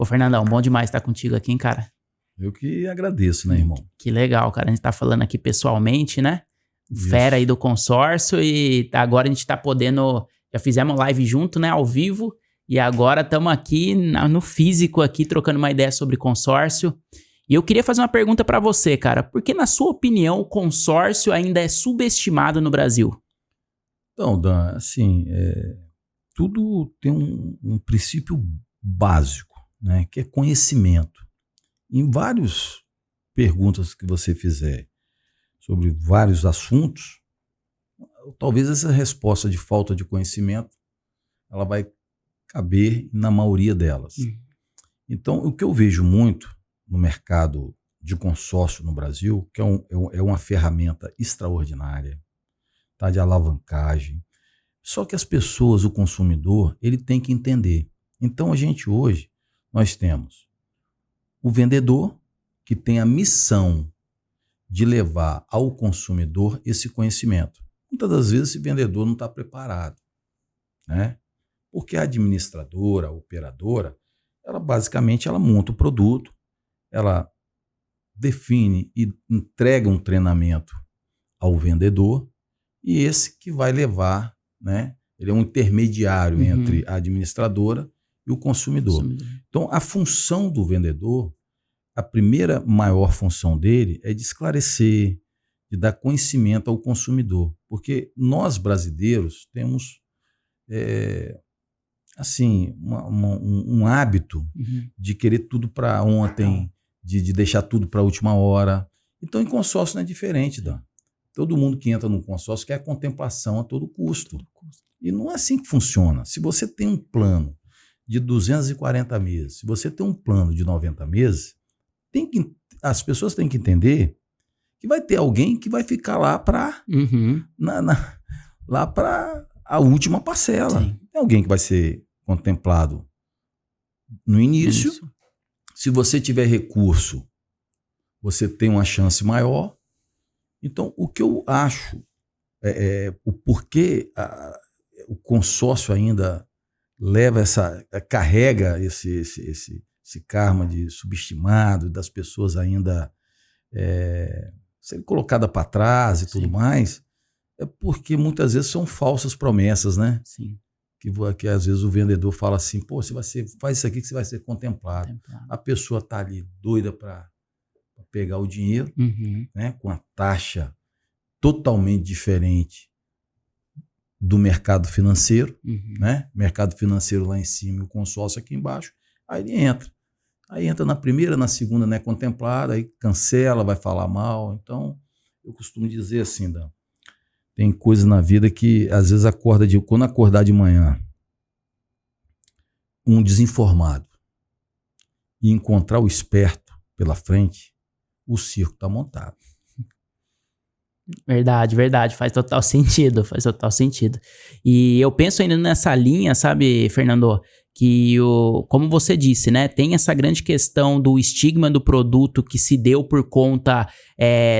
Ô, Fernandão, bom demais estar contigo aqui, hein, cara? Eu que agradeço, né, irmão? Que legal, cara. A gente tá falando aqui pessoalmente, né? Fera aí do consórcio e agora a gente tá podendo... Já fizemos live junto, né, ao vivo, e agora estamos aqui no físico aqui, trocando uma ideia sobre consórcio. E eu queria fazer uma pergunta pra você, cara. Por que, na sua opinião, o consórcio ainda é subestimado no Brasil? Então, Dan, assim, tudo tem um princípio básico, né, que é conhecimento. Em várias perguntas que você fizer sobre vários assuntos, talvez essa resposta de falta de conhecimento, ela vai caber na maioria delas. Então, o que eu vejo muito no mercado de consórcio no Brasil, que é uma ferramenta extraordinária, tá, de alavancagem, só que as pessoas, o consumidor, ele tem que entender. Então, hoje, nós temos o vendedor, que tem a missão de levar ao consumidor esse conhecimento. Muitas das vezes esse vendedor não está preparado, né? Porque a administradora, a operadora, ela basicamente monta o produto, ela define e entrega um treinamento ao vendedor, e esse que vai levar, né? Ele é um intermediário entre a administradora e o consumidor. Então, a função do vendedor, a primeira maior função dele é de esclarecer, de dar conhecimento ao consumidor. Porque nós, brasileiros, temos assim, um hábito de querer tudo para ontem, de deixar tudo para a última hora. Então, em consórcio não é diferente, Dan. Todo mundo que entra no consórcio quer a contemplação a todo custo. E não é assim que funciona. Se você tem um plano de 240 meses, se você tem um plano de 90 meses, as pessoas têm que entender que vai ter alguém que vai ficar lá para lá para a última parcela. Sim. Tem alguém que vai ser contemplado no início. Se você tiver recurso, você tem uma chance maior. Então, o que eu acho o porquê o consórcio ainda carrega esse karma de subestimado, das pessoas ainda serem colocadas para trás e tudo mais, é porque muitas vezes são falsas promessas, né? Sim. Que às vezes o vendedor fala assim, pô, faz isso aqui que você vai ser contemplado. A pessoa está ali doida para pegar o dinheiro, né, com a taxa totalmente diferente do mercado financeiro, né? Mercado financeiro lá em cima e o consórcio aqui embaixo, aí ele entra. Aí entra na primeira, na segunda não é contemplada, aí cancela, vai falar mal. Então, eu costumo dizer assim, Dan, tem coisas na vida que às vezes quando acordar de manhã, um desinformado e encontrar o esperto pela frente, o circo está montado. Verdade, faz total sentido. E eu penso ainda nessa linha, sabe, Fernando, que como você disse, né, tem essa grande questão do estigma do produto que se deu por conta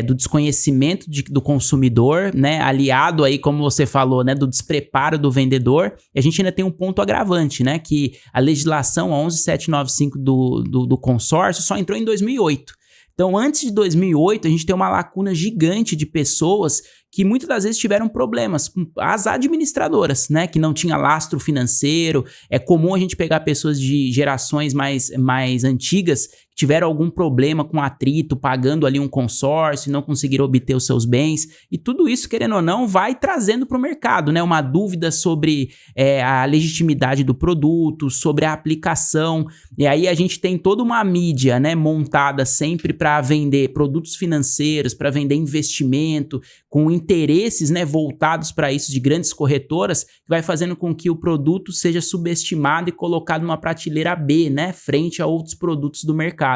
do desconhecimento do consumidor, né, aliado aí, como você falou, né, do despreparo do vendedor. E a gente ainda tem um ponto agravante, né, que a legislação 11.795 do consórcio só entrou em 2008. Então, antes de 2008, a gente tem uma lacuna gigante de pessoas que muitas das vezes tiveram problemas, as administradoras, né, que não tinha lastro financeiro. É comum a gente pegar pessoas de gerações mais antigas que tiveram algum problema com atrito, pagando ali um consórcio, não conseguiram obter os seus bens, e tudo isso, querendo ou não, vai trazendo para o mercado, né, uma dúvida sobre a legitimidade do produto, sobre a aplicação, e aí a gente tem toda uma mídia, né, montada sempre para vender produtos financeiros, para vender investimento, com interesses, né, voltados para isso de grandes corretoras, que vai fazendo com que o produto seja subestimado e colocado numa prateleira B, né, frente a outros produtos do mercado.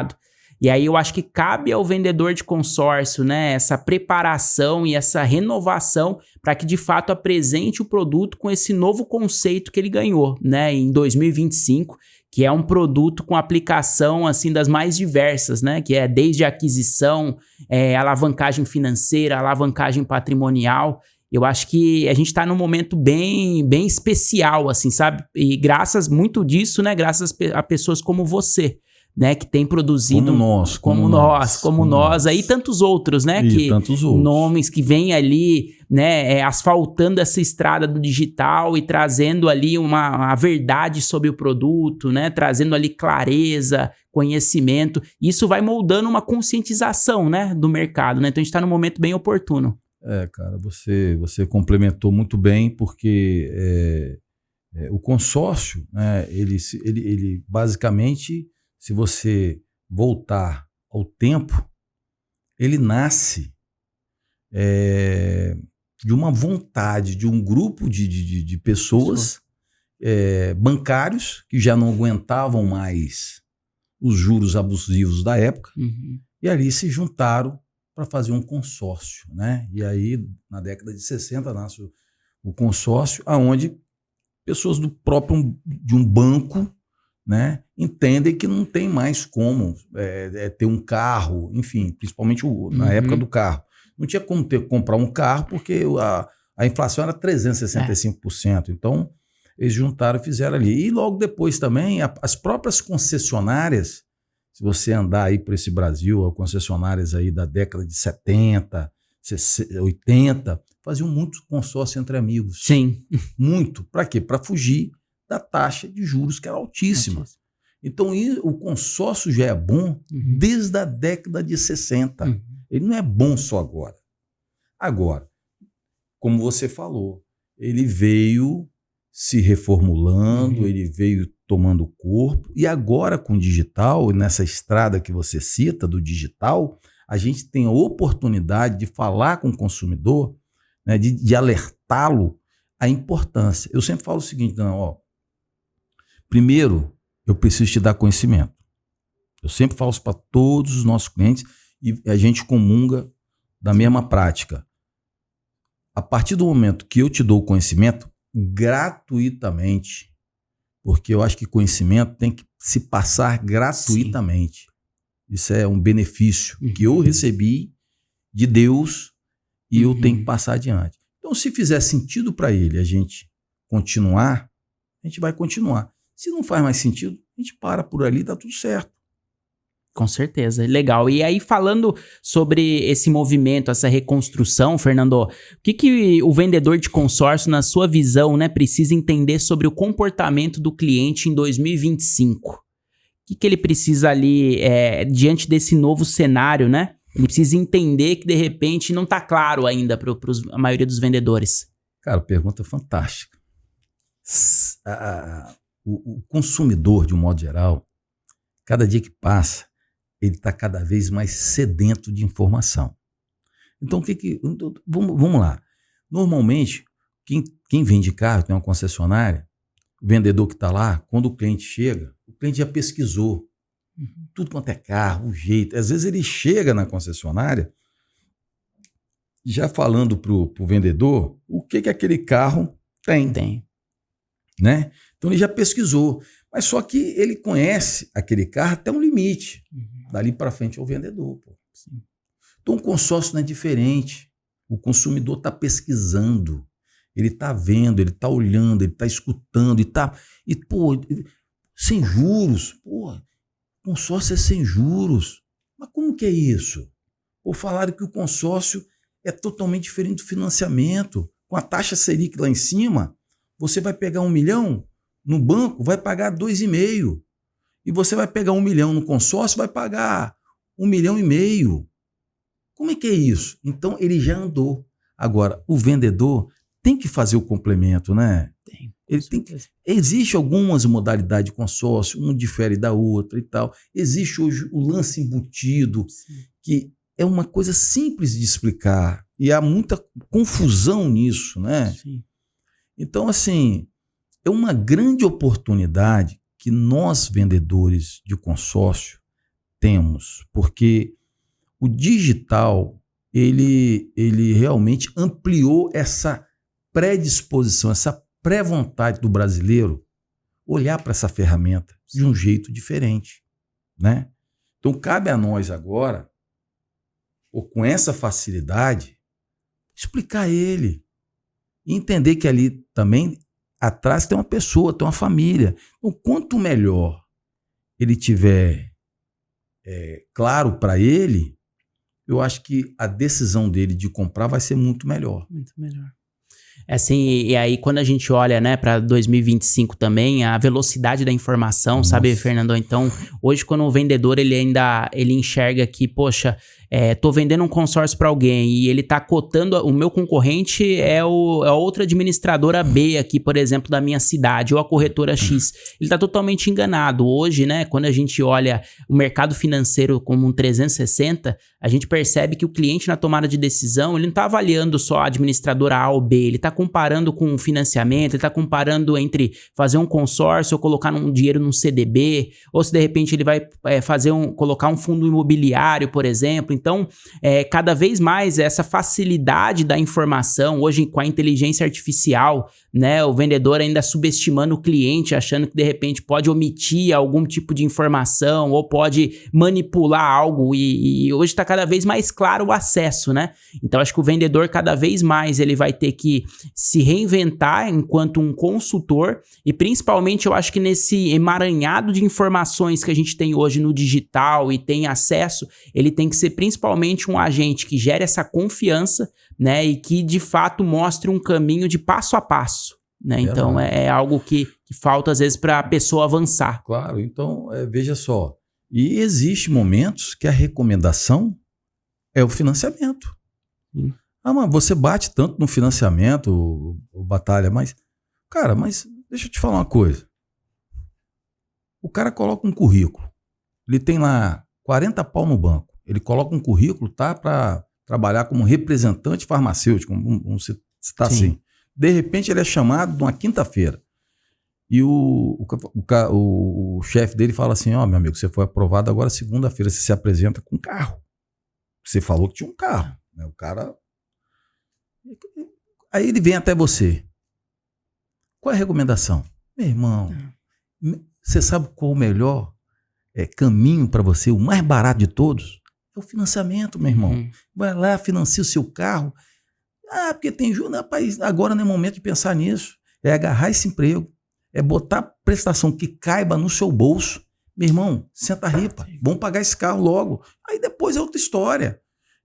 E aí eu acho que cabe ao vendedor de consórcio, né, essa preparação e essa renovação para que de fato apresente o produto com esse novo conceito que ele ganhou, né, em 2025, que é um produto com aplicação assim das mais diversas, né, que é desde a aquisição, alavancagem financeira, alavancagem patrimonial. Eu acho que a gente está num momento bem, bem especial, assim, sabe? E graças muito disso, né? Graças a pessoas como você, né? Que tem produzido como nós aí, tantos outros, né? E tantos outros. Nomes que vêm ali, né? Asfaltando essa estrada do digital e trazendo ali a verdade sobre o produto, né? Trazendo ali clareza, conhecimento. Isso vai moldando uma conscientização, né? Do mercado, né? Então a gente está num momento bem oportuno. Cara, você complementou muito bem, porque o consórcio, né, ele basicamente, se você voltar ao tempo, ele nasce de uma vontade de um grupo de pessoas, bancários, que já não aguentavam mais os juros abusivos da época, e ali se juntaram para fazer um consórcio, né? E aí, na década de 60, nasce o consórcio, aonde pessoas de um banco, né, entendem que não tem mais como ter um carro, enfim, principalmente na época do carro. Não tinha como comprar um carro porque a inflação era 365%. Então, eles juntaram e fizeram ali. E logo depois também, as próprias concessionárias, se você andar aí por esse Brasil, concessionárias aí da década de 70, 80, faziam muito consórcio entre amigos. Sim. Muito. Para quê? Para fugir da taxa de juros, que era altíssima. Então, o consórcio já é bom desde a década de 60. Ele não é bom só agora. Agora, como você falou, ele veio se reformulando, ele veio tomando corpo, e agora com o digital, nessa estrada que você cita do digital, a gente tem a oportunidade de falar com o consumidor, né, de alertá-lo à importância. Eu sempre falo o seguinte, primeiro, eu preciso te dar conhecimento. Eu sempre falo isso para todos os nossos clientes e a gente comunga da mesma prática. A partir do momento que eu te dou o conhecimento, gratuitamente, porque eu acho que conhecimento tem que se passar gratuitamente. Sim. Isso é um benefício que eu recebi de Deus e eu tenho que passar adiante. Então, se fizer sentido para ele a gente continuar, a gente vai continuar. Se não faz mais sentido, a gente para por ali e dá tudo certo. Com certeza, legal. E aí, falando sobre esse movimento, essa reconstrução, Fernando, o que o vendedor de consórcio, na sua visão, né, precisa entender sobre o comportamento do cliente em 2025? O que ele precisa ali, diante desse novo cenário, né? Ele precisa entender que, de repente, não está claro ainda para a maioria dos vendedores. Cara, pergunta fantástica. O consumidor, de um modo geral, cada dia que passa, ele está cada vez mais sedento de informação. Então, vamos lá. Normalmente, quem vende carro, tem uma concessionária, o vendedor que está lá, quando o cliente chega, o cliente já pesquisou tudo quanto é carro, o jeito. Às vezes ele chega na concessionária já falando para o vendedor o que aquele carro tem. Né? Então ele já pesquisou. Mas só que ele conhece aquele carro até um limite. Dali para frente é o vendedor. Então o consórcio não é diferente. O consumidor está pesquisando. Ele está vendo, ele está olhando, ele está escutando. Sem juros. Consórcio é sem juros. Mas como que é isso? Falaram que o consórcio é totalmente diferente do financiamento. Com a taxa Selic lá em cima, você vai pegar 1 milhão no banco, vai pagar 2,5. E você vai pegar 1 milhão no consórcio, vai pagar 1,5 milhão. Como é que é isso? Então, ele já andou. Agora, o vendedor tem que fazer o complemento, né? Existe algumas modalidades de consórcio, uma difere da outra e tal. Existe hoje o lance embutido, que é uma coisa simples de explicar. E há muita confusão nisso, né? Sim. Então, assim, é uma grande oportunidade que nós, vendedores de consórcio, temos, porque o digital, ele realmente ampliou essa predisposição, essa pré-vontade do brasileiro olhar para essa ferramenta de um jeito diferente, né? Então, cabe a nós agora, com essa facilidade, explicar a ele E entender que ali também atrás tem uma pessoa, tem uma família. Então, quanto melhor ele tiver claro para ele, eu acho que a decisão dele de comprar vai ser muito melhor. Muito melhor. Assim, e aí quando a gente olha, né, para 2025 também, a velocidade da informação, Nossa. sabe, Fernando? Então, hoje quando o vendedor, ele enxerga que, poxa, tô vendendo um consórcio para alguém e ele tá cotando, o meu concorrente é a outra administradora B aqui, por exemplo, da minha cidade, ou a corretora X. Ele tá totalmente enganado. Hoje, né, quando a gente olha o mercado financeiro como um 360, a gente percebe que o cliente na tomada de decisão, ele não tá avaliando só a administradora A ou B, ele tá comparando com financiamento, ele tá comparando entre fazer um consórcio ou colocar dinheiro num CDB, ou se de repente ele vai colocar um fundo imobiliário, por exemplo. Então, cada vez mais essa facilidade da informação, hoje com a inteligência artificial, né, o vendedor ainda subestimando o cliente, achando que de repente pode omitir algum tipo de informação ou pode manipular algo e hoje está cada vez mais claro o acesso, né? Então, acho que o vendedor cada vez mais ele vai ter que se reinventar enquanto um consultor e principalmente eu acho que nesse emaranhado de informações que a gente tem hoje no digital e tem acesso, ele tem que ser principalmente um agente que gere essa confiança, né, e que de fato mostre um caminho de passo a passo, né? Então é algo que falta às vezes para a pessoa avançar. Claro, então veja só, e existe momentos que a recomendação é o financiamento. Mas você bate tanto no financiamento, o Batalha, mas cara, deixa eu te falar uma coisa. O cara coloca um currículo, ele tem lá 40 pau no banco, ele coloca um currículo, tá, para trabalhar como representante farmacêutico, vamos citar assim. De repente ele é chamado numa quinta-feira e o chefe dele fala assim, meu amigo, você foi aprovado, agora segunda-feira você se apresenta com um carro. Você falou que tinha um carro, né? O cara... Aí ele vem até você. Qual é a recomendação? Meu irmão, você sabe qual o melhor caminho para você, o mais barato de todos? É o financiamento, meu irmão. Vai lá, financia o seu carro. Porque tem juros. Rapaz, agora não é momento de pensar nisso. É agarrar esse emprego. É botar prestação que caiba no seu bolso. Meu irmão, senta a ripa. Vamos pagar esse carro logo. Aí depois é outra história.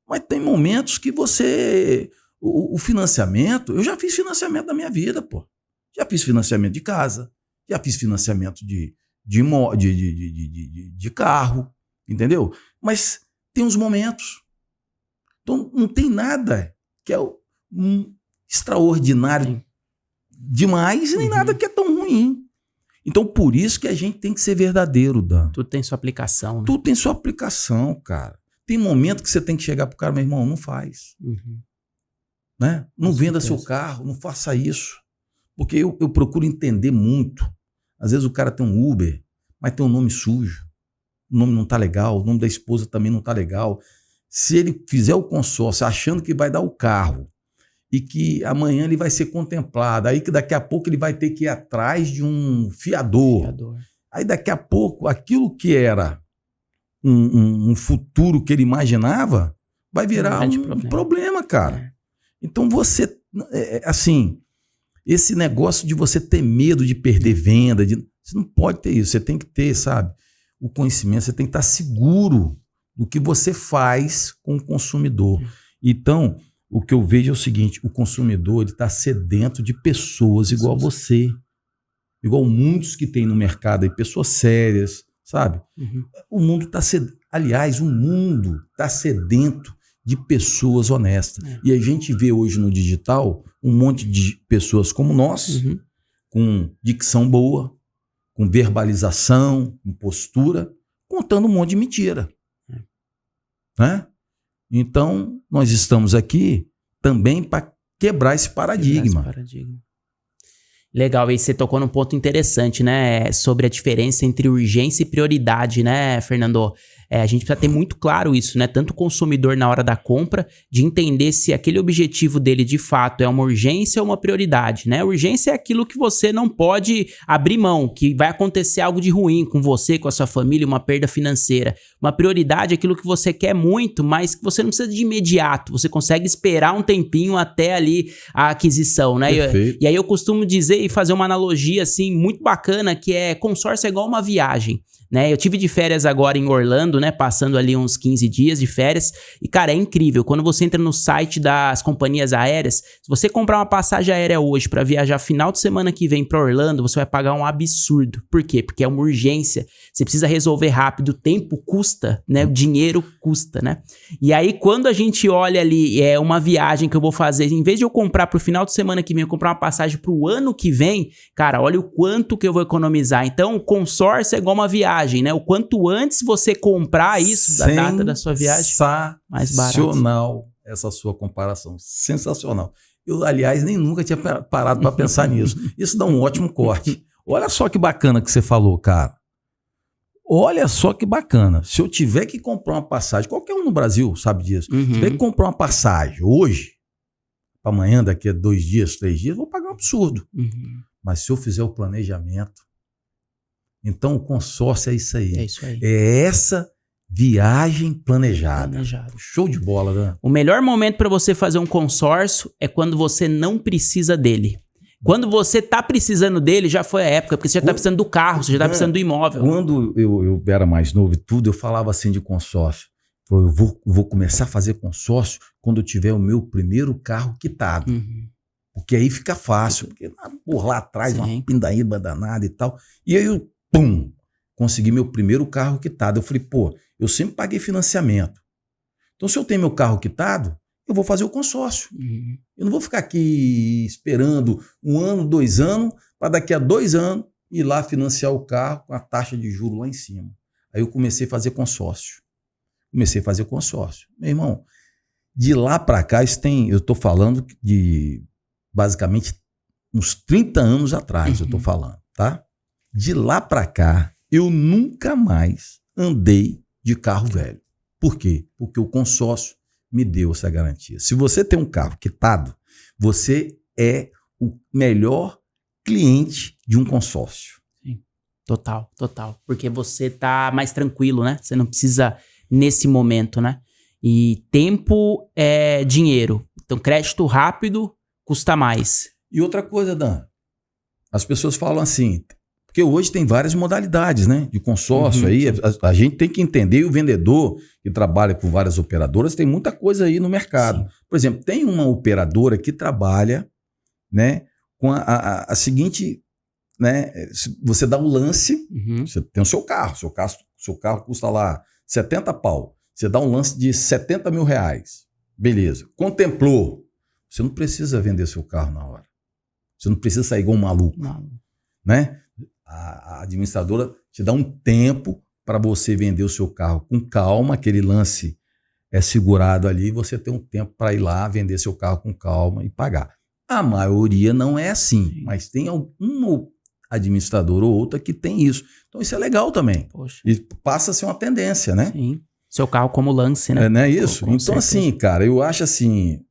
Mas tem momentos que você... O financiamento... Eu já fiz financiamento na minha vida, pô. Já fiz financiamento de casa. Já fiz financiamento de carro. Entendeu? Mas... tem uns momentos. Então, não tem nada que é extraordinário demais, nem nada que é tão ruim. Então, por isso que a gente tem que ser verdadeiro, Dan. Tudo tem sua aplicação, né? Tudo tem sua aplicação, cara. Tem momento que você tem que chegar pro cara, meu irmão, não faz. Né? Não venda seu carro, não faça isso. Porque eu procuro entender muito. Às vezes o cara tem um Uber, mas tem um nome sujo. O nome não tá legal, o nome da esposa também não tá legal. Se ele fizer o consórcio achando que vai dar o carro e que amanhã ele vai ser contemplado, aí que daqui a pouco ele vai ter que ir atrás de um fiador. Aí daqui a pouco aquilo que era um futuro que ele imaginava vai virar um problema, cara. Então você, assim, esse negócio de você ter medo de perder venda, você não pode ter isso, você tem que ter, sabe, o conhecimento, você tem que estar seguro do que você faz com o consumidor. Então, o que eu vejo é o seguinte, o consumidor está sedento de pessoas igual você, igual muitos que tem no mercado aí, pessoas sérias, sabe? O mundo está sedento, aliás, o mundo está sedento de pessoas honestas. E a gente vê hoje no digital um monte de pessoas como nós, com dicção boa, com verbalização, com postura, contando um monte de mentira. Né? Então, nós estamos aqui também para quebrar esse paradigma. Legal, e você tocou num ponto interessante, né? Sobre a diferença entre urgência e prioridade, né, Fernando? a gente precisa ter muito claro isso, né? Tanto o consumidor na hora da compra, de entender se aquele objetivo dele de fato é uma urgência ou uma prioridade, né? Urgência é aquilo que você não pode abrir mão, que vai acontecer algo de ruim com você, com a sua família, uma perda financeira. Uma prioridade é aquilo que você quer muito, mas que você não precisa de imediato. Você consegue esperar um tempinho até ali a aquisição, né? E aí eu costumo dizer e fazer uma analogia assim muito bacana, que é consórcio é igual uma viagem, né? Eu tive de férias agora em Orlando, né? Passando ali uns 15 dias de férias. E, cara, é incrível. Quando você entra no site das companhias aéreas, se você comprar uma passagem aérea hoje para viajar final de semana que vem para Orlando, você vai pagar um absurdo. Por quê? Porque é uma urgência. Você precisa resolver rápido. O tempo custa, né? O dinheiro custa, né? E aí, quando a gente olha ali, é uma viagem que eu vou fazer, em vez de eu comprar pro final de semana que vem, eu comprar uma passagem pro ano que vem, cara, olha o quanto que eu vou economizar. Então, o consórcio é igual uma viagem, né? O quanto antes você comprar isso da data da sua viagem, mais barato. Sensacional essa sua comparação. Sensacional. Eu, aliás, nem nunca tinha parado para pensar nisso. Isso dá um ótimo corte. Olha só que bacana que você falou, cara. Olha só que bacana. Se eu tiver que comprar uma passagem, qualquer um no Brasil sabe disso. Se eu tiver que comprar uma passagem hoje, para amanhã, daqui a 2 dias, 3 dias, eu vou pagar um absurdo. Mas se eu fizer o planejamento, então o consórcio é isso aí. É isso aí. É essa viagem planejada. Show de bola, né? O melhor momento para você fazer um consórcio é quando você não precisa dele. Quando você tá precisando dele, já foi a época, porque você já tá precisando do carro, você já tá precisando do imóvel. Quando eu era mais novo e tudo, eu falava assim de consórcio. Eu vou começar a fazer consórcio quando eu tiver o meu primeiro carro quitado. Porque aí fica fácil. Porque por lá atrás, uma pindaíba danada e tal. E aí eu, consegui meu primeiro carro quitado. Eu falei, eu sempre paguei financiamento. Então, se eu tenho meu carro quitado, eu vou fazer o consórcio. Eu não vou ficar aqui esperando 1 ano, 2 anos, para daqui a 2 anos ir lá financiar o carro com a taxa de juros lá em cima. Aí eu comecei a fazer consórcio. Meu irmão, de lá para cá, eu estou falando de basicamente uns 30 anos atrás, eu estou falando, tá? De lá para cá, eu nunca mais andei de carro velho. Por quê? Porque o consórcio me deu essa garantia. Se você tem um carro quitado, você é o melhor cliente de um consórcio. Sim. Total. Porque você tá mais tranquilo, né? Você não precisa nesse momento, né? E tempo é dinheiro. Então, crédito rápido custa mais. E outra coisa, Dan, as pessoas falam assim, porque hoje tem várias modalidades, né, de consórcio aí, a gente tem que entender, o vendedor que trabalha com várias operadoras, tem muita coisa aí no mercado. Sim. Por exemplo, tem uma operadora que trabalha, né, com a seguinte, né, você dá um lance, você tem o seu carro custa lá 70 pau, você dá um lance de 70 mil reais, beleza, contemplou, você não precisa vender seu carro na hora, você não precisa sair igual um maluco, né? A administradora te dá um tempo para você vender o seu carro com calma, aquele lance é segurado ali, você tem um tempo para ir lá vender seu carro com calma e pagar. A maioria não é assim, mas tem alguma administradora ou outra que tem isso. Então isso é legal também. Poxa. E passa a ser uma tendência, né? Sim. Seu carro como lance, né? Não é isso? Com então certeza. Assim, cara, eu acho assim...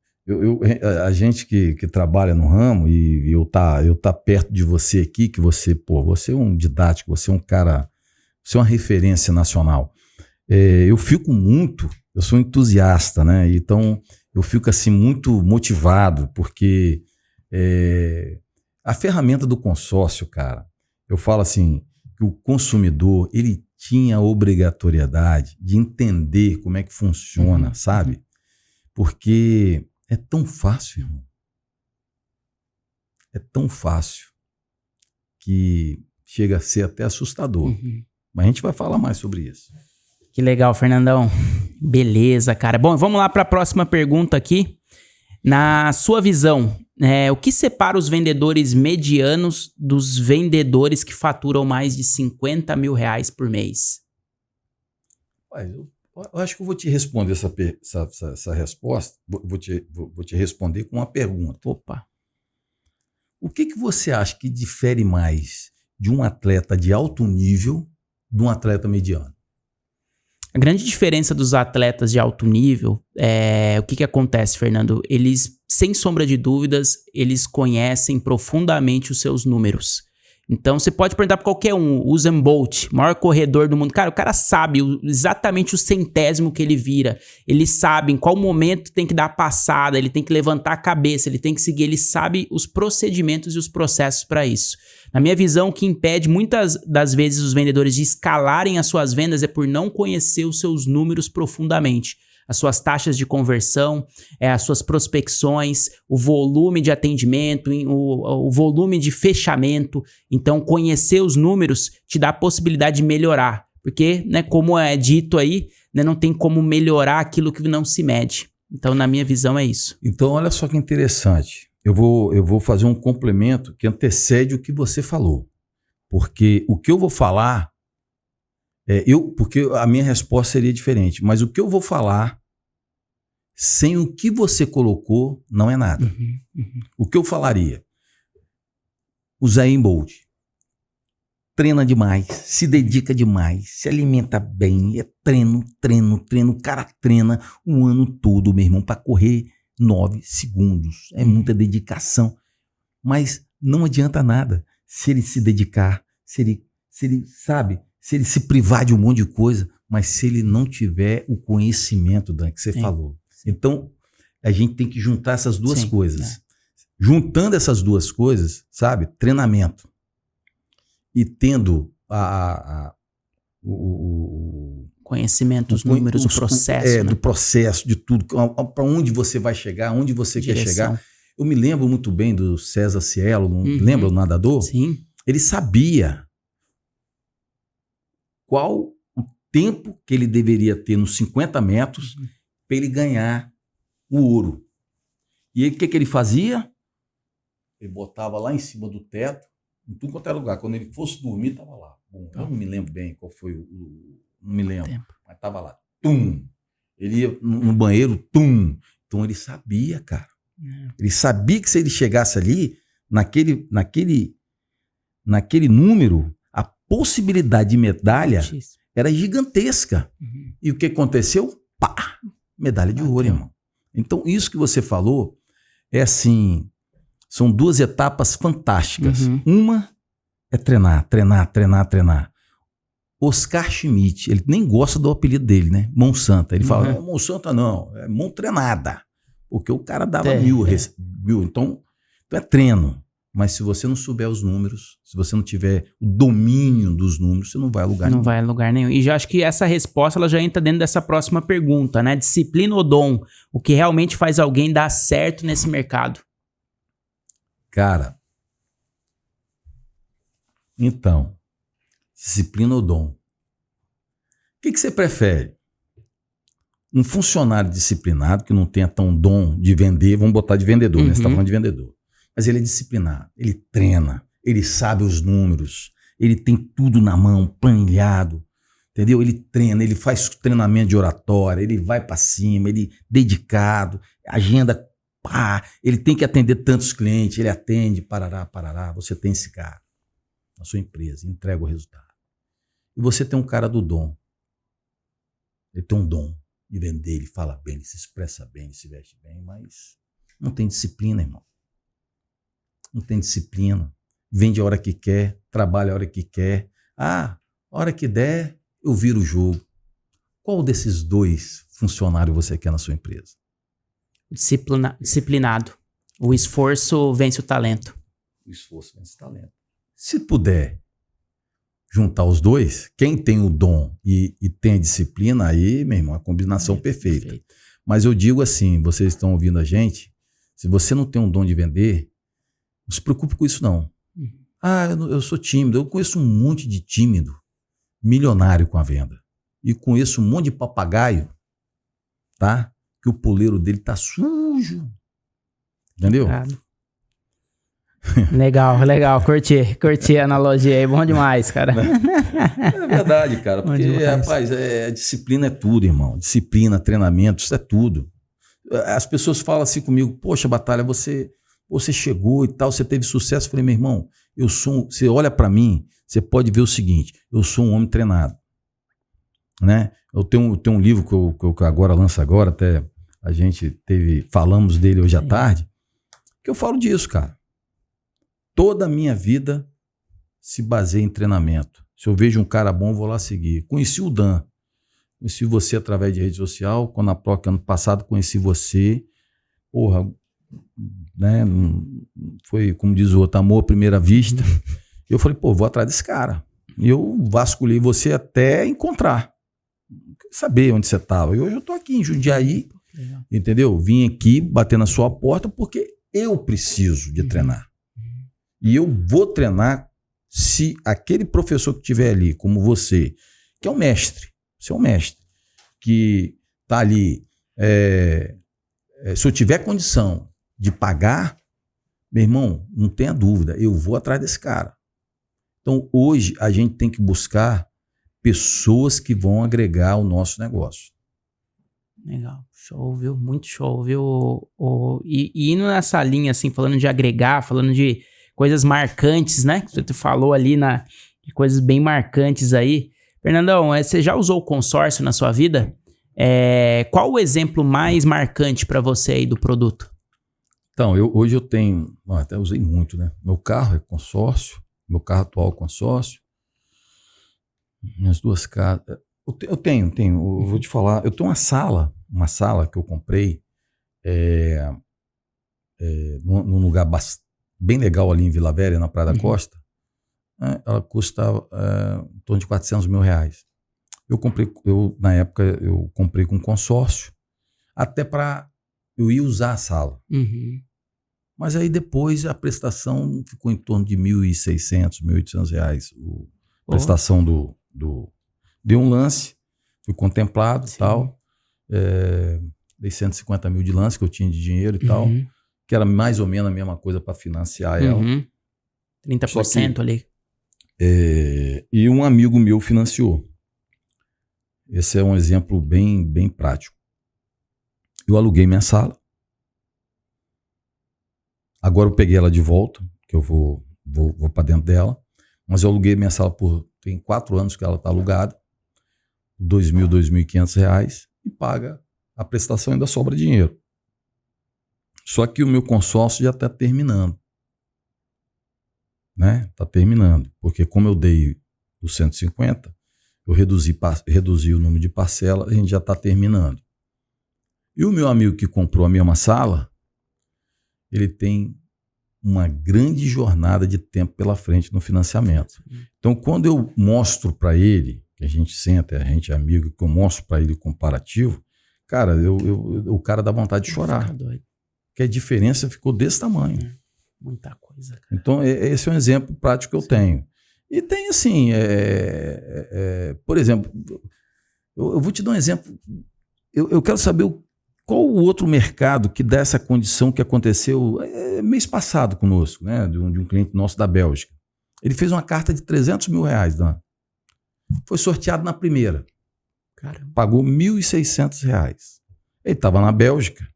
a gente que trabalha no ramo e eu tá perto de você aqui, que você é um didático, você é um cara, você é uma referência nacional. Eu sou entusiasta, né? Então eu fico assim muito motivado, porque a ferramenta do consórcio, cara, eu falo assim, que o consumidor, ele tinha a obrigatoriedade de entender como é que funciona, sabe? Porque é tão fácil, irmão. É tão fácil que chega a ser até assustador. Mas a gente vai falar mais sobre isso. Que legal, Fernandão. Beleza, cara. Bom, vamos lá para a próxima pergunta aqui. Na sua visão, o que separa os vendedores medianos dos vendedores que faturam mais de 50 mil reais por mês? Eu acho que eu vou te responder essa resposta. Vou te responder com uma pergunta. Opa. O que você acha que difere mais de um atleta de alto nível de um atleta mediano? A grande diferença dos atletas de alto nível o que acontece, Fernando? Eles, sem sombra de dúvidas, eles conhecem profundamente os seus números. Então, você pode perguntar para qualquer um, o Usain Bolt, maior corredor do mundo. Cara, o cara sabe exatamente o centésimo que ele vira. Ele sabe em qual momento tem que dar a passada, ele tem que levantar a cabeça, ele tem que seguir. Ele sabe os procedimentos e os processos para isso. Na minha visão, o que impede muitas das vezes os vendedores de escalarem as suas vendas é por não conhecer os seus números profundamente. As suas taxas de conversão, as suas prospecções, o volume de atendimento, o volume de fechamento. Então, conhecer os números te dá a possibilidade de melhorar. Porque, né, como é dito aí, né, não tem como melhorar aquilo que não se mede. Então, na minha visão, é isso. Então, olha só que interessante. Eu vou fazer um complemento que antecede o que você falou. Porque o que eu vou falar, porque a minha resposta seria diferente. Mas o que eu vou falar, sem o que você colocou, não é nada. O que eu falaria? O Usain Bolt treina demais, se dedica demais, se alimenta bem, é treino. O cara treina o ano todo, meu irmão, para correr 9 segundos. É muita dedicação. Mas não adianta nada se ele se dedicar, se ele se privar de um monte de coisa, mas se ele não tiver o conhecimento que você falou. Então, a gente tem que juntar essas duas coisas. Juntando essas duas coisas, sabe? Treinamento. E tendo o conhecimento dos números, o processo. Do processo, de tudo. Para onde você vai chegar, onde você quer chegar. Eu me lembro muito bem do César Cielo, lembra o nadador? Sim. Ele sabia qual o tempo que ele deveria ter nos 50 metros para ele ganhar o ouro. E aí, o que ele fazia? Ele botava lá em cima do teto, em tudo quanto é lugar. Quando ele fosse dormir, estava lá. Bom, eu não me lembro bem qual foi não me lembro, mas estava lá. Tum! Ele ia no banheiro, tum! Então ele sabia, cara. Ele sabia que se ele chegasse ali, naquele número, a possibilidade de medalha era gigantesca. E o que aconteceu? Pá! Medalha de ouro, irmão. Então, isso que você falou é assim, são duas etapas fantásticas. Uma é treinar. Oscar Schmidt, ele nem gosta do apelido dele, né? Monsanta. Ele fala, não, Monsanta não, é mão treinada. Porque o cara dava mil. Então é treino. Mas se você não souber os números, se você não tiver o domínio dos números, você não vai a lugar nenhum. Não vai a lugar nenhum. E já acho que essa resposta ela já entra dentro dessa próxima pergunta, né? Disciplina ou dom? O que realmente faz alguém dar certo nesse mercado? Cara, então, disciplina ou dom? O que você prefere? Um funcionário disciplinado que não tenha tão dom de vender, vamos botar de vendedor, né? Você está falando de vendedor. Mas ele é disciplinado, ele treina, ele sabe os números, ele tem tudo na mão, planilhado, entendeu? Ele treina, ele faz treinamento de oratória, ele vai para cima, ele dedicado, agenda, pá, ele tem que atender tantos clientes, ele atende, parará, você tem esse cara na sua empresa, entrega o resultado. E você tem um cara do dom, ele tem um dom de vender, ele fala bem, ele se expressa bem, ele se veste bem, mas não tem disciplina, irmão. Não tem disciplina, vende a hora que quer, trabalha a hora que quer. A hora que der, eu viro o jogo. Qual desses dois funcionários você quer na sua empresa? Disciplinado. O esforço vence o talento. O esforço vence o talento. Se puder juntar os dois, quem tem o dom e tem a disciplina, aí, meu irmão, a combinação perfeita. Mas eu digo assim, vocês estão ouvindo a gente, se você não tem um dom de vender, não se preocupe com isso, não. Eu sou tímido. Eu conheço um monte de tímido, milionário com a venda. E conheço um monte de papagaio, tá? Que o poleiro dele tá sujo. Entendeu? Legal. Curti a analogia aí. Bom demais, cara. É verdade, cara. Porque, rapaz, disciplina é tudo, irmão. Disciplina, treinamento, isso é tudo. As pessoas falam assim comigo, poxa, Batalha, você chegou e tal, você teve sucesso. Eu falei, meu irmão, você olha para mim, você pode ver o seguinte, eu sou um homem treinado. né? Eu tenho um livro que eu agora lanço agora, até a gente falamos dele hoje à tarde, que eu falo disso, cara. Toda a minha vida se baseia em treinamento. Se eu vejo um cara bom, vou lá seguir. Conheci o Dan, conheci você através de rede social, quando a PROC ano passado conheci você, porra, né? Foi, como diz o outro, amor à primeira vista. Eu falei, pô, vou atrás desse cara. E eu vasculhei você até encontrar, saber onde você estava. E hoje eu tô aqui em Jundiaí, entendeu? Vim aqui bater na sua porta porque eu preciso de treinar. E eu vou treinar se aquele professor que estiver ali, como você, que é um mestre, você é um mestre, que está ali, se eu tiver condição de pagar, meu irmão, não tenha dúvida, eu vou atrás desse cara. Então, hoje, a gente tem que buscar pessoas que vão agregar o nosso negócio. Legal, show, viu? Muito show, viu? E indo nessa linha, assim, falando de agregar, falando de coisas marcantes, né? Você falou ali de coisas bem marcantes aí. Fernandão, você já usou o consórcio na sua vida? Qual o exemplo mais marcante para você aí do produto? Então, hoje eu tenho, até usei muito, né? Meu carro é consórcio, meu carro atual é consórcio, minhas duas casas. Eu tenho, eu vou te falar, eu tenho uma sala que eu comprei num lugar bem legal ali em Vila Velha, na Praia da Costa. Ela custa em torno de R$400 mil. Na época, eu comprei com consórcio, até para eu ir usar a sala. Mas aí depois a prestação ficou em torno de R$1.600, R$1.800. A prestação deu um lance, fui contemplado e tal. Dei 150 mil de lance que eu tinha de dinheiro e tal, que era mais ou menos a mesma coisa para financiar ela. 30% ali. E um amigo meu financiou. Esse é um exemplo bem, bem prático. Eu aluguei minha sala. Agora eu peguei ela de volta, que eu vou para dentro dela. Mas eu aluguei minha sala tem 4 anos que ela está alugada. R$2.000, R$2.500 e paga a prestação, ainda sobra dinheiro. Só que o meu consórcio já está terminando. Né? Está terminando. Porque como eu dei os 150, eu reduzi o número de parcelas, a gente já está terminando. E o meu amigo que comprou a mesma sala, ele tem uma grande jornada de tempo pela frente no financiamento. Então, quando eu mostro para ele, que a gente senta, a gente é amigo, que eu mostro para ele o comparativo, cara, o cara dá vontade de chorar. Porque a diferença ficou desse tamanho. Muita coisa, cara. Então, esse é um exemplo prático que eu tenho. E tem assim, por exemplo, eu vou te dar um exemplo. Eu quero saber qual o outro mercado que dá essa condição que aconteceu mês passado conosco, né? De um cliente nosso da Bélgica. Ele fez uma carta de R$300 mil, Dan. Foi sorteado na primeira. Caramba. Pagou R$1.600. Ele estava na Bélgica.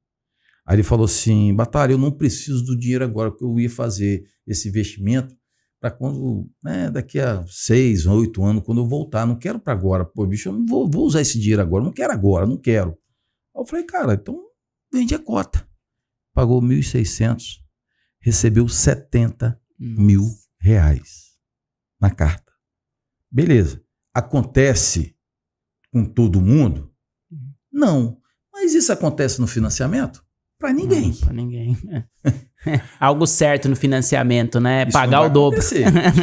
Aí ele falou assim, Batalha, eu não preciso do dinheiro agora, porque eu ia fazer esse investimento para quando, né, daqui a 6, 8 anos, quando eu voltar. Não quero para agora. Pô, bicho, eu não vou usar esse dinheiro agora. Não quero agora, não quero. Aí eu falei, cara, então vende a cota. Pagou R$1.600, recebeu R$70 mil na carta. Beleza. Acontece com todo mundo? Não. Mas isso acontece no financiamento? Para ninguém. Não, para ninguém. Algo certo no financiamento, né? Isso pagar o dobro. Isso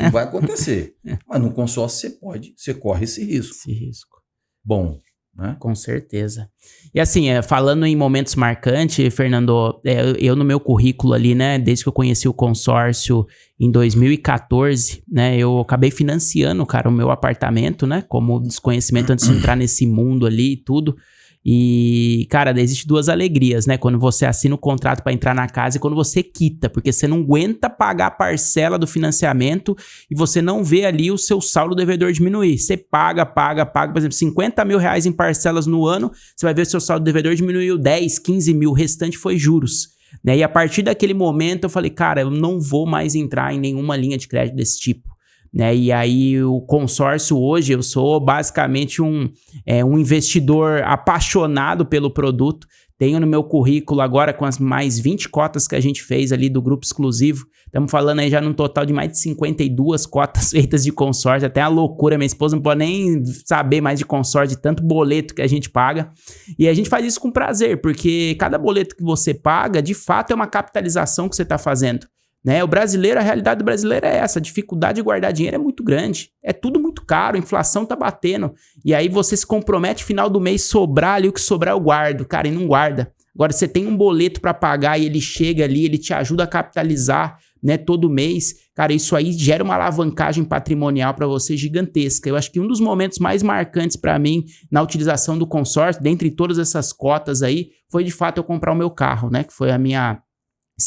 não vai acontecer. Mas no consórcio você corre esse risco. Esse risco. Bom, né? Com certeza. E assim, falando em momentos marcantes, Fernando, eu no meu currículo ali, né, desde que eu conheci o consórcio em 2014, né, eu acabei financiando, cara, o meu apartamento, né, como desconhecimento antes de entrar nesse mundo ali e tudo. E, cara, existem 2 alegrias, né? Quando você assina o contrato para entrar na casa e quando você quita, porque você não aguenta pagar a parcela do financiamento e você não vê ali o seu saldo devedor diminuir. Você paga, por exemplo, R$50 mil em parcelas no ano, você vai ver o seu saldo devedor diminuiu 10, 15 mil, o restante foi juros. Né? E a partir daquele momento eu falei, cara, eu não vou mais entrar em nenhuma linha de crédito desse tipo. né? E aí o consórcio hoje, eu sou basicamente um investidor apaixonado pelo produto. Tenho no meu currículo agora, com as mais 20 cotas que a gente fez ali do grupo exclusivo, estamos falando aí já num total de mais de 52 cotas feitas de consórcio, até uma loucura, minha esposa não pode nem saber mais de consórcio, de tanto boleto que a gente paga. E a gente faz isso com prazer, porque cada boleto que você paga, de fato, é uma capitalização que você está fazendo. Né? O brasileiro, a realidade do brasileiro é essa, a dificuldade de guardar dinheiro é muito grande, é tudo muito caro, a inflação tá batendo, e aí você se compromete final do mês sobrar ali, o que sobrar eu guardo, cara, e não guarda. Agora você tem um boleto para pagar e ele chega ali, ele te ajuda a capitalizar, né, todo mês, cara, isso aí gera uma alavancagem patrimonial para você gigantesca. Eu acho que um dos momentos mais marcantes para mim na utilização do consórcio, dentre todas essas cotas aí, foi de fato eu comprar o meu carro, né, que foi a minha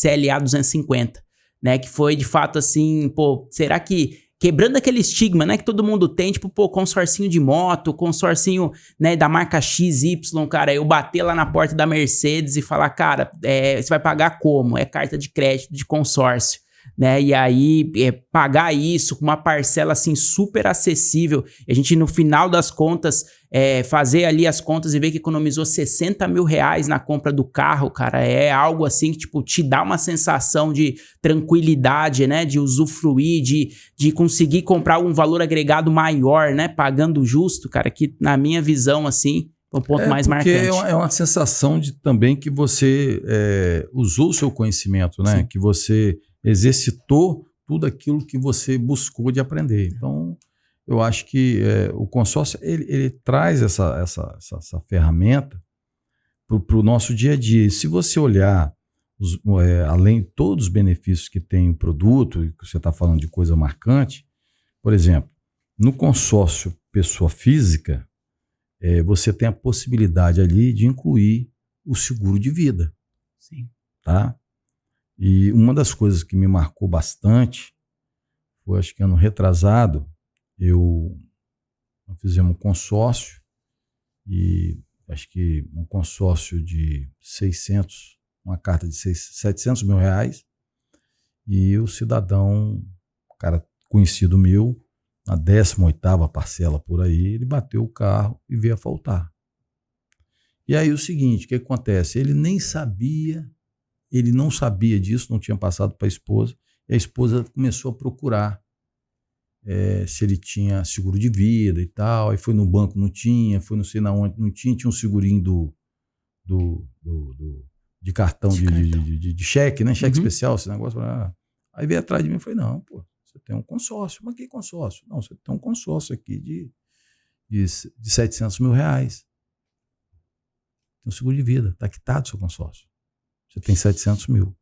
CLA 250. Né, que foi de fato assim, pô, será que quebrando aquele estigma, né, que todo mundo tem, tipo, pô, consorcinho de moto, consorcinho, né, da marca XY, cara, eu bater lá na porta da Mercedes e falar, cara, você vai pagar como? É carta de crédito de consórcio, né, e aí pagar isso com uma parcela assim super acessível, a gente no final das contas fazer ali as contas e ver que economizou R$60 mil na compra do carro, cara, é algo assim que tipo te dá uma sensação de tranquilidade, né, de usufruir, de conseguir comprar um valor agregado maior, né, pagando justo, cara, que na minha visão assim é um ponto mais marcante. Porque é uma sensação de também que você usou o seu conhecimento, né, Sim. que você exercitou tudo aquilo que você buscou de aprender. Então, eu acho que o consórcio ele traz essa ferramenta para o nosso dia a dia. E se você olhar, além de todos os benefícios que tem o produto, que você está falando de coisa marcante, por exemplo, no consórcio pessoa física, você tem a possibilidade ali de incluir o seguro de vida. Sim. Tá? E uma das coisas que me marcou bastante foi, acho que ano retrasado, nós fizemos um consórcio, e acho que um consórcio de 600, uma carta de 700 mil reais, e o cidadão, um cara conhecido meu, na 18ª parcela por aí, ele bateu o carro e veio a faltar. E aí o seguinte, o que acontece? Ele não sabia disso, não tinha passado para a esposa, e a esposa começou a procurar se ele tinha seguro de vida e tal, aí foi no banco, não tinha, foi não sei na onde, não tinha um segurinho de cartão, de cheque, né? Cheque especial, esse negócio. Aí veio atrás de mim e falei, não, pô, você tem um consórcio. Mas que consórcio? Não, você tem um consórcio aqui de 700 mil reais. Tem um seguro de vida, está quitado o seu consórcio. Você tem 700 mil.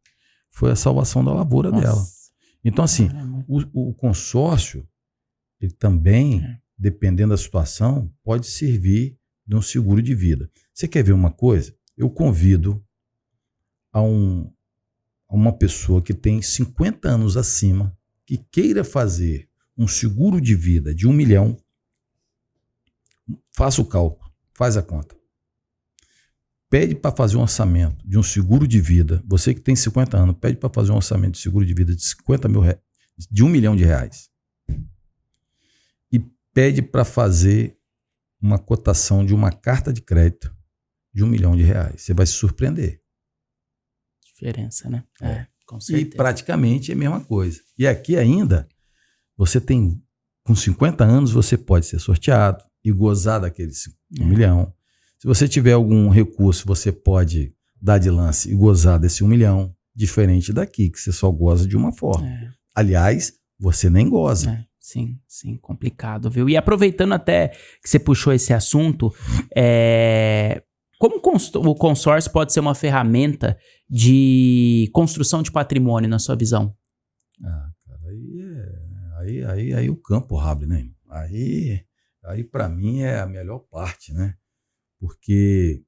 Foi a salvação da lavoura dela. Então, assim, o consórcio, ele também, dependendo da situação, pode servir de um seguro de vida. Você quer ver uma coisa? Eu convido a uma pessoa que tem 50 anos acima, que queira fazer um seguro de vida de 1 milhão, faça o cálculo, faz a conta. Pede para fazer um orçamento de um seguro de vida, você que tem 50 anos, pede para fazer um orçamento de seguro de vida de 50 mil reais, de 1 milhão de reais. E pede para fazer uma cotação de uma carta de crédito de 1 milhão de reais. Você vai se surpreender. Diferença, né? Com certeza. E praticamente é a mesma coisa. E aqui ainda, você tem, com 50 anos, você pode ser sorteado e gozar daquele 1 milhão. Se você tiver algum recurso, você pode dar de lance e gozar desse 1 milhão, diferente daqui, que você só goza de uma forma. Aliás, você nem goza. Sim, complicado, viu? E aproveitando até que você puxou esse assunto, como o consórcio pode ser uma ferramenta de construção de patrimônio, na sua visão? Cara, aí o campo abre, né? Aí para mim é a melhor parte, né? Porque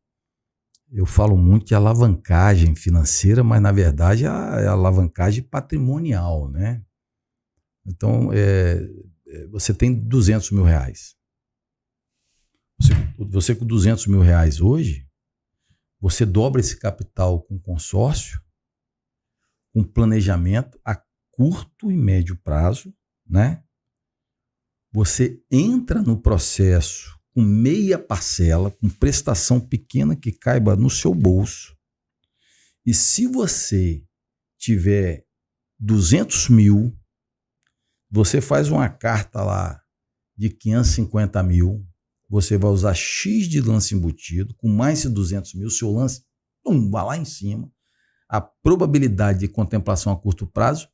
eu falo muito de alavancagem financeira, mas na verdade é a alavancagem patrimonial, né? Então, você tem 200 mil reais. Você com 200 mil reais hoje, você dobra esse capital com consórcio, com planejamento a curto e médio prazo, né? você entra no processo com meia parcela, com prestação pequena que caiba no seu bolso. E se você tiver 200 mil, você faz uma carta lá de 550 mil, você vai usar X de lance embutido, com mais de 200 mil, seu lance vai lá em cima. A probabilidade de contemplação a curto prazo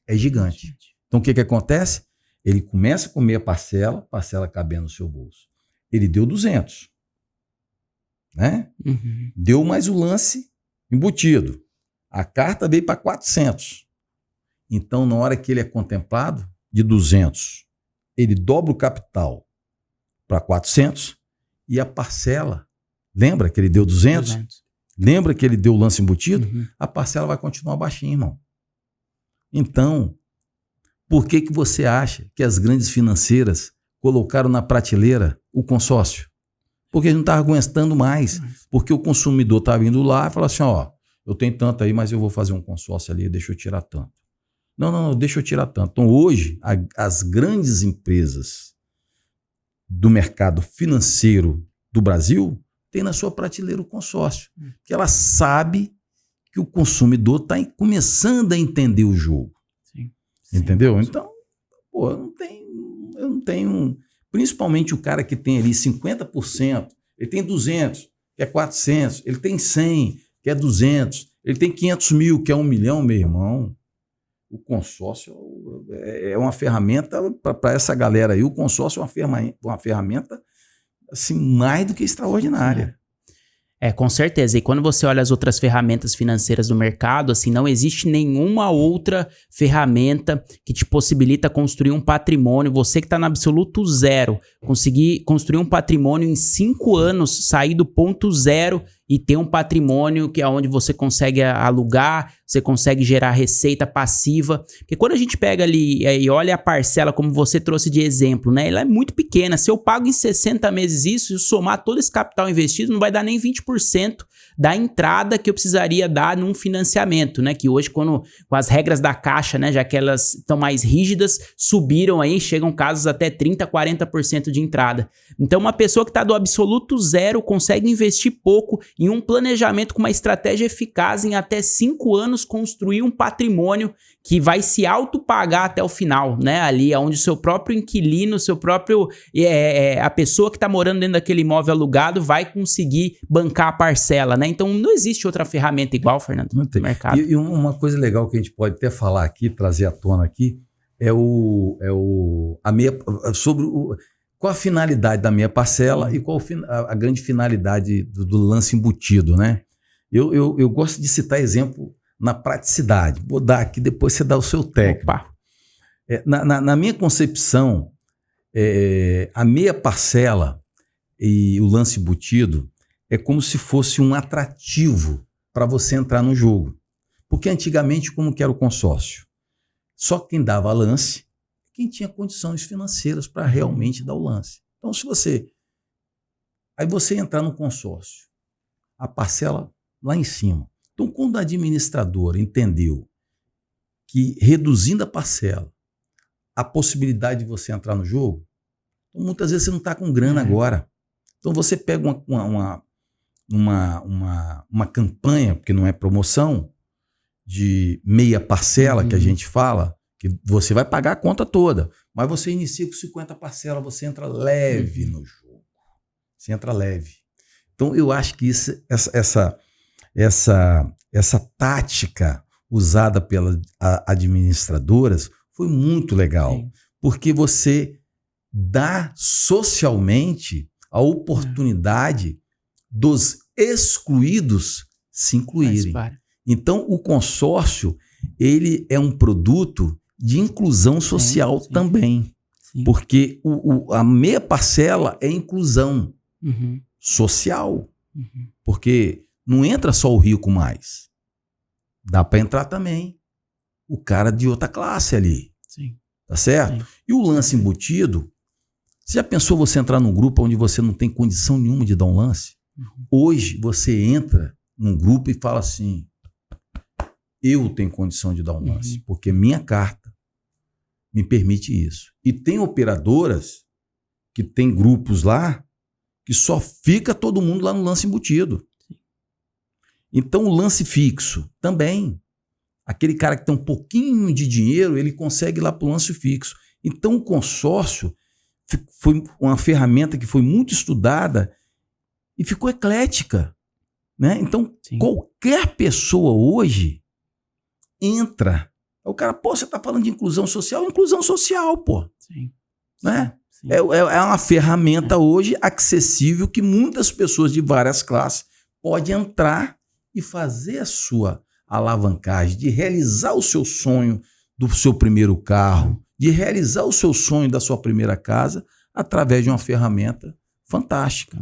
é gigante. Então o que acontece? Ele começa com meia parcela, parcela cabendo no seu bolso. Ele deu 200, né? Uhum. Deu mais o lance embutido. A carta veio para 400. Então, na hora que ele é contemplado, de 200, ele dobra o capital para 400 e a parcela, lembra que ele deu 200? Lembra que ele deu o lance embutido? Uhum. A parcela vai continuar baixinha, irmão. Então, por que você acha que as grandes financeiras colocaram na prateleira o consórcio? Porque eles não estavam aguentando mais. Porque o consumidor estava indo lá e falou assim, ó, eu tenho tanto aí, mas eu vou fazer um consórcio ali, deixa eu tirar tanto. Não, deixa eu tirar tanto. Então, hoje, as grandes empresas do mercado financeiro do Brasil têm na sua prateleira o consórcio. Porque ela sabe que o consumidor está começando a entender o jogo. Sim. Entendeu? Então, pô, eu não tenho... Principalmente o cara que tem ali 50%, ele tem 200, que é 400, ele tem 100, que é 200, ele tem 500 mil, que é 1 milhão, meu irmão. O consórcio é uma ferramenta para essa galera aí. O consórcio é uma ferramenta assim, mais do que extraordinária. Com certeza. E quando você olha as outras ferramentas financeiras do mercado, assim, não existe nenhuma outra ferramenta que te possibilita construir um patrimônio. Você que está no absoluto zero, conseguir construir um patrimônio em 5 anos, sair do ponto zero e ter um patrimônio que é onde você consegue alugar, você consegue gerar receita passiva. Porque quando a gente pega ali e olha a parcela, como você trouxe de exemplo, né? Ela é muito pequena. Se eu pago em 60 meses isso, e somar todo esse capital investido, não vai dar nem 20% da entrada que eu precisaria dar num financiamento, né? Que hoje, com as regras da Caixa, né? Já que elas estão mais rígidas, subiram aí, chegam casos até 30%, 40% de entrada. Então, uma pessoa que está do absoluto zero consegue investir pouco em um planejamento com uma estratégia eficaz em até 5 anos construir um patrimônio que vai se autopagar até o final, né? Ali onde o seu próprio inquilino, seu próprio a pessoa que está morando dentro daquele imóvel alugado vai conseguir bancar a parcela, né? Então não existe outra ferramenta igual, Fernando, no mercado. E uma coisa legal que a gente pode até falar aqui, trazer à tona aqui, qual a finalidade da meia parcela e qual a grande finalidade do lance embutido, né? Eu gosto de citar exemplo na praticidade. Vou dar aqui, depois você dá o seu técnico. Na minha concepção, a meia parcela e o lance embutido é como se fosse um atrativo para você entrar no jogo. Porque antigamente, como que era o consórcio? Só quem dava lance, quem tinha condições financeiras para realmente dar o lance. Então, aí você entrar no consórcio, a parcela lá em cima. Então, quando a administradora entendeu que reduzindo a parcela, a possibilidade de você entrar no jogo, então, muitas vezes você não está com grana agora. Então, você pega uma campanha, porque não é promoção, de meia parcela que a gente fala, que você vai pagar a conta toda, mas você inicia com 50 parcelas, você entra leve no jogo. Você entra leve. Então, eu acho que essa tática usada pelas administradoras foi muito legal. Sim. Porque você dá socialmente a oportunidade dos excluídos se incluírem. Então, o consórcio, ele é um produto de inclusão social também. Sim. Porque a meia parcela é inclusão social. Porque não entra só o rico mais. Dá para entrar também o cara de outra classe ali. Sim. Tá certo? Sim. E o lance embutido, você já pensou você entrar num grupo onde você não tem condição nenhuma de dar um lance? Hoje você entra num grupo e fala assim, eu tenho condição de dar um lance, porque minha carta me permite isso. E tem operadoras que tem grupos lá que só fica todo mundo lá no lance embutido. Então o lance fixo também. Aquele cara que tem um pouquinho de dinheiro, ele consegue ir lá para o lance fixo. Então o consórcio foi uma ferramenta que foi muito estudada e ficou eclética, né? Então Sim. Qualquer pessoa hoje entra. O cara, pô, você está falando de inclusão social, pô. Sim. Né? Sim. É uma ferramenta hoje acessível que muitas pessoas de várias classes podem entrar e fazer a sua alavancagem, de realizar o seu sonho do seu primeiro carro, de realizar o seu sonho da sua primeira casa através de uma ferramenta fantástica.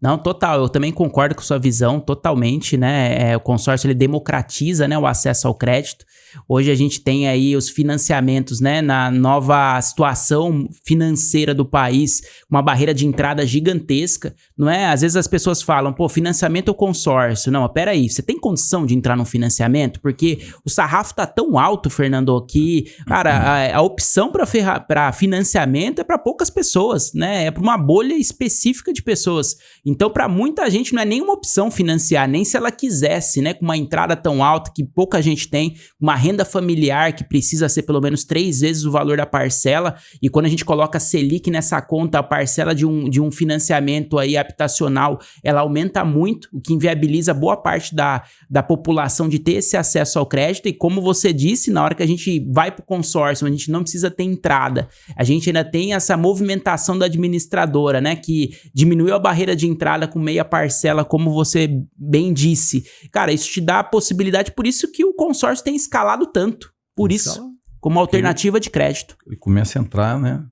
Não, total, eu também concordo com sua visão totalmente, né? O consórcio ele democratiza, né, o acesso ao crédito. Hoje a gente tem aí os financiamentos, né, na nova situação financeira do país, uma barreira de entrada gigantesca, não é? Às vezes as pessoas falam, pô, financiamento ou consórcio? Não, peraí, você tem condição de entrar num financiamento? Porque o sarrafo tá tão alto, Fernando, que, cara, a opção para financiamento é para poucas pessoas, né? É para uma bolha específica de pessoas. Então, para muita gente não é nenhuma opção financiar, nem se ela quisesse, né? Com uma entrada tão alta que pouca gente tem, uma renda familiar que precisa ser pelo menos 3 vezes o valor da parcela, e quando a gente coloca Selic nessa conta, a parcela de um financiamento aí habitacional, ela aumenta muito, o que inviabiliza boa parte da população de ter esse acesso ao crédito. E como você disse, na hora que a gente vai para o consórcio, a gente não precisa ter entrada, a gente ainda tem essa movimentação da administradora, né, que diminuiu a barreira de entrada com meia parcela, como você bem disse. Cara, isso te dá a possibilidade, por isso que o consórcio tem escalado tanto, por isso, como alternativa de crédito. Ele começa a entrar, né,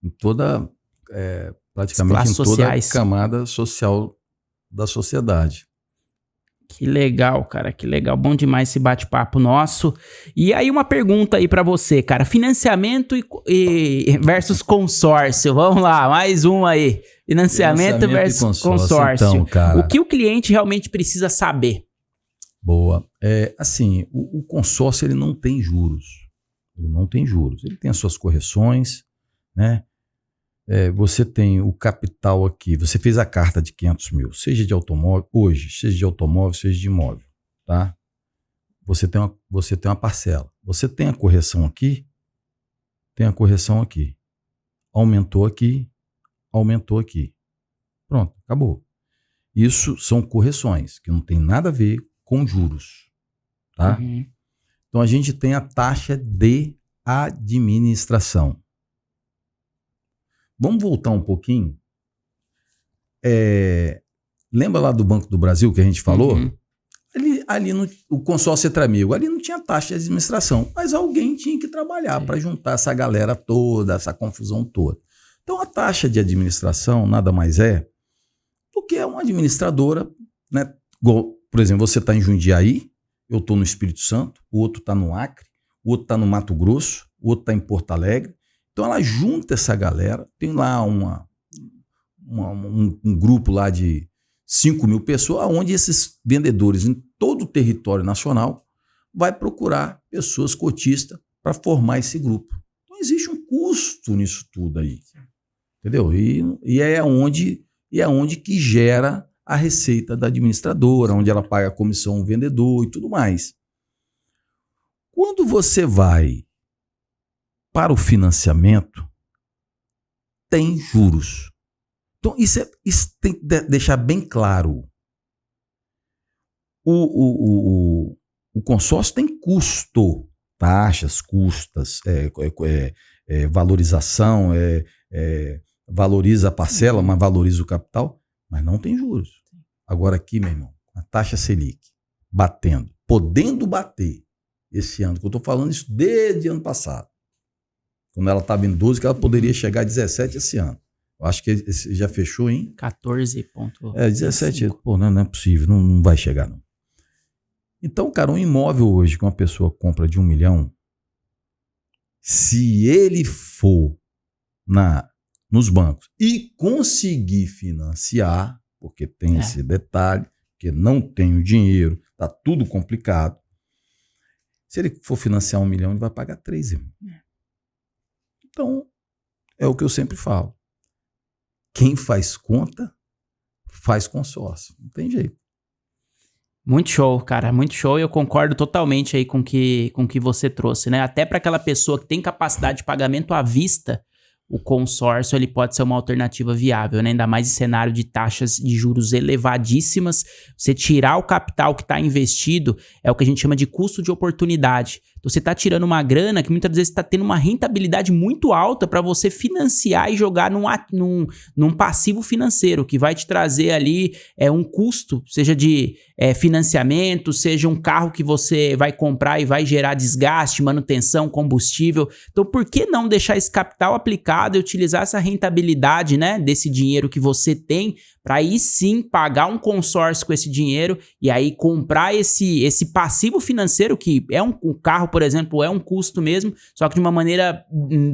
em toda, praticamente em toda a camada social da sociedade. Que legal, cara, que legal. Bom demais esse bate-papo nosso. E aí uma pergunta aí pra você, cara. Financiamento versus consórcio. Vamos lá, mais uma aí. Financiamento versus consórcio. Então, cara, o que o cliente realmente precisa saber? Boa. Assim, o consórcio ele não tem juros. Ele não tem juros. Ele tem as suas correções, né? Você tem o capital aqui, você fez a carta de 500 mil, seja de automóvel, hoje, seja de automóvel, seja de imóvel, tá? Você tem uma parcela. Você tem a correção aqui, tem a correção aqui. Aumentou aqui, aumentou aqui. Pronto, acabou. Isso são correções, que não tem nada a ver com juros, tá? Uhum. Então a gente tem a taxa de administração. Vamos voltar um pouquinho. Lembra lá do Banco do Brasil que a gente falou? Uhum. Ali o consórcio Etramigo, ali não tinha taxa de administração, mas alguém tinha que trabalhar para juntar essa galera toda, essa confusão toda. Então a taxa de administração nada mais é do que uma administradora, né? Por exemplo, você está em Jundiaí, eu estou no Espírito Santo, o outro está no Acre, o outro está no Mato Grosso, o outro está em Porto Alegre. Então ela junta essa galera, tem lá um grupo lá de 5 mil pessoas, onde esses vendedores em todo o território nacional vai procurar pessoas cotistas para formar esse grupo. Então existe um custo nisso tudo aí, entendeu? E é onde que gera a receita da administradora, onde ela paga a comissão ao vendedor e tudo mais. Quando você vai para o financiamento, tem juros. Então, isso tem que deixar bem claro. O consórcio tem custo, taxas, custas, valorização, valoriza a parcela, mas valoriza o capital, mas não tem juros. Agora aqui, meu irmão, a taxa Selic batendo, podendo bater esse ano, que eu estou falando isso desde ano passado, quando ela estava em 12, que ela poderia chegar a 17 esse ano. Eu acho que esse já fechou em 14,5. 17, pô, não é possível, não vai chegar não. Então, cara, um imóvel hoje que uma pessoa compra de 1 milhão, se ele for nos bancos e conseguir financiar, porque tem esse detalhe, que não tem o dinheiro, tá tudo complicado. Se ele for financiar 1 milhão, ele vai pagar 3, irmão. Então, é o que eu sempre falo. Quem faz conta, faz consórcio. Não tem jeito. Muito show, cara, muito show. E eu concordo totalmente aí com o que você trouxe, né? Até para aquela pessoa que tem capacidade de pagamento à vista, o consórcio ele pode ser uma alternativa viável, né? Ainda mais em cenário de taxas de juros elevadíssimas. Você tirar o capital que está investido é o que a gente chama de custo de oportunidade. Então você está tirando uma grana que muitas vezes está tendo uma rentabilidade muito alta para você financiar e jogar num passivo financeiro, que vai te trazer ali um custo, seja de financiamento, seja um carro que você vai comprar e vai gerar desgaste, manutenção, combustível. Então por que não deixar esse capital aplicado e utilizar essa rentabilidade, né, desse dinheiro que você tem para aí sim pagar um consórcio com esse dinheiro e aí comprar esse passivo financeiro que o carro, por exemplo, é um custo mesmo, só que de uma maneira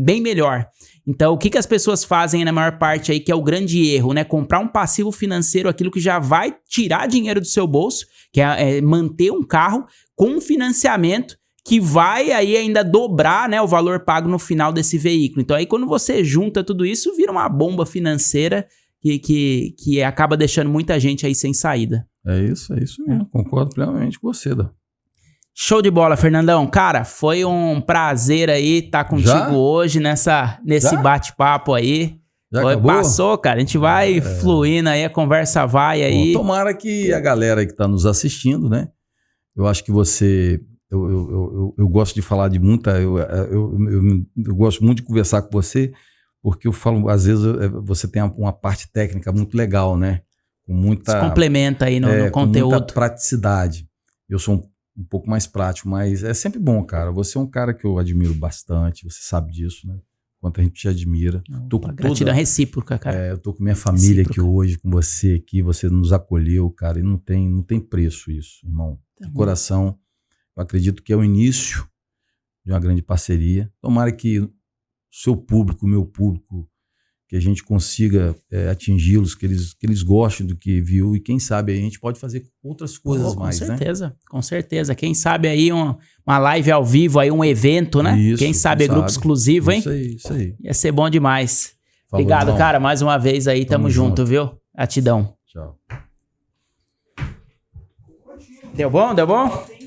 bem melhor. Então, o que as pessoas fazem na maior parte aí, que é o grande erro, né? Comprar um passivo financeiro, aquilo que já vai tirar dinheiro do seu bolso, que é manter um carro com um financiamento que vai aí ainda dobrar, né, o valor pago no final desse veículo. Então, aí quando você junta tudo isso, vira uma bomba financeira que acaba deixando muita gente aí sem saída. É isso mesmo. Concordo plenamente com você, Dan. Show de bola, Fernandão. Cara, foi um prazer aí estar contigo hoje nesse bate-papo aí. Já acabou? Passou, cara. A gente vai fluindo aí, a conversa vai aí. Bom, tomara que a galera que está nos assistindo, né? Eu acho que você... Eu gosto de falar de muita... Eu gosto muito de conversar com você, porque eu falo, às vezes, você tem uma parte técnica muito legal, né? Com muita... Se complementa aí no conteúdo. Com muita praticidade. Eu sou um pouco mais prático, mas é sempre bom, cara. Você é um cara que eu admiro bastante, você sabe disso, né? Quanto a gente te admira. Gratidão recíproca, cara. Eu tô com minha família aqui hoje, com você aqui, você nos acolheu, cara, e não tem preço isso, irmão. De coração, eu acredito que é o início de uma grande parceria. Tomara que o seu público, o meu público, que a gente consiga atingi-los, que eles gostem do que viu, e quem sabe aí a gente pode fazer outras coisas mais, né? Com certeza. Quem sabe aí uma live ao vivo, aí um evento, né? Quem sabe grupo exclusivo, hein? Isso aí. Ia ser bom demais. Falou, obrigado, irmão. cara, mais uma vez aí, tamo junto, viu? Gratidão. Tchau. Deu bom?